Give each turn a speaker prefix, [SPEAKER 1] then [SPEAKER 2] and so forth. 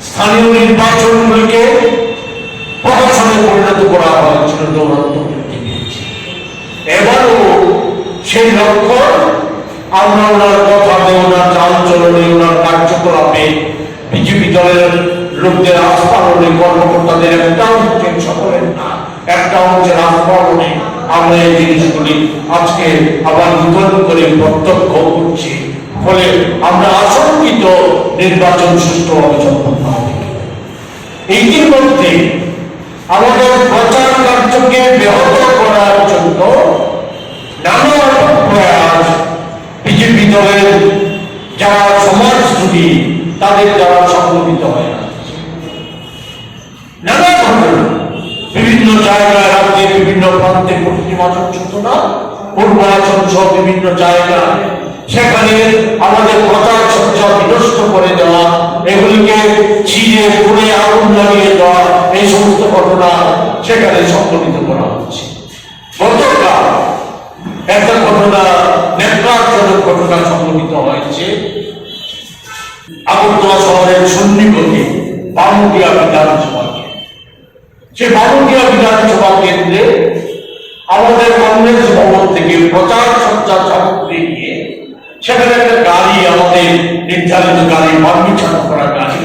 [SPEAKER 1] স্থানীয় নির্বাচনগুলিকে প্রহসনে পরিণত করা হয়েছিল দৌরাত্ম্য বৃদ্ধি পেয়েছে। এবারও সেই লক্ষ্য আমরা ওনার কথাতে, ওনার চালচলনে, ওনার কার্যকলাপে বিজেপি দলের লোকদের আস্ফালনে, কর্মকর্তাদের একটা অংশের, সকলের না, একটা অংশের আস্ফালনে আমরা এই জিনিসগুলি আজকে আবার নতুন করে প্রত্যক্ষ করছি। ফলে আমরা আশঙ্কিত নির্বাচন সুষ্ঠুভাবে সম্পন্ন হবে। ইতিমধ্যে আমাদের প্রচার কার্যকে ব্যাহত করার জন্য নানা প্রয়াস বিজেপি দলের যারা সমাজসেবী তাদের দ্বারা সংগঠিত হয়ে আসছে। নানা ঘটনা বিভিন্ন জায়গায়, রাজ্যের বিভিন্ন প্রান্তে, পশ্চিমাচল ছোট না, পূর্বাচল সহ বিভিন্ন জায়গায় সেখানে আমাদের প্রচার সজ্জা বিনষ্ট করে দেওয়া, এগুলিকে ছিঁড়ে পুড়ে আগুন লাগিয়ে দেওয়া, এই সমস্ত ঘটনা সেখানে সংঘটিত করা হচ্ছে। গতকাল একটা ঘটনা, নেকড়াজনক ঘটনা সংঘটিত হয়েছে আগরতলা শহরের সন্নিকটে বামুটিয়া বিধানসভা কেন্দ্র। সে বামুটিয়া বিধানসভা কেন্দ্রে আমাদের কংগ্রেস ভবন থেকে প্রচার সজ্জা সামগ্রী নিয়ে সেখানে একটা গাড়ি, আমাদের নির্ধারিত গাড়ি, পারমিশন করা গাড়ি,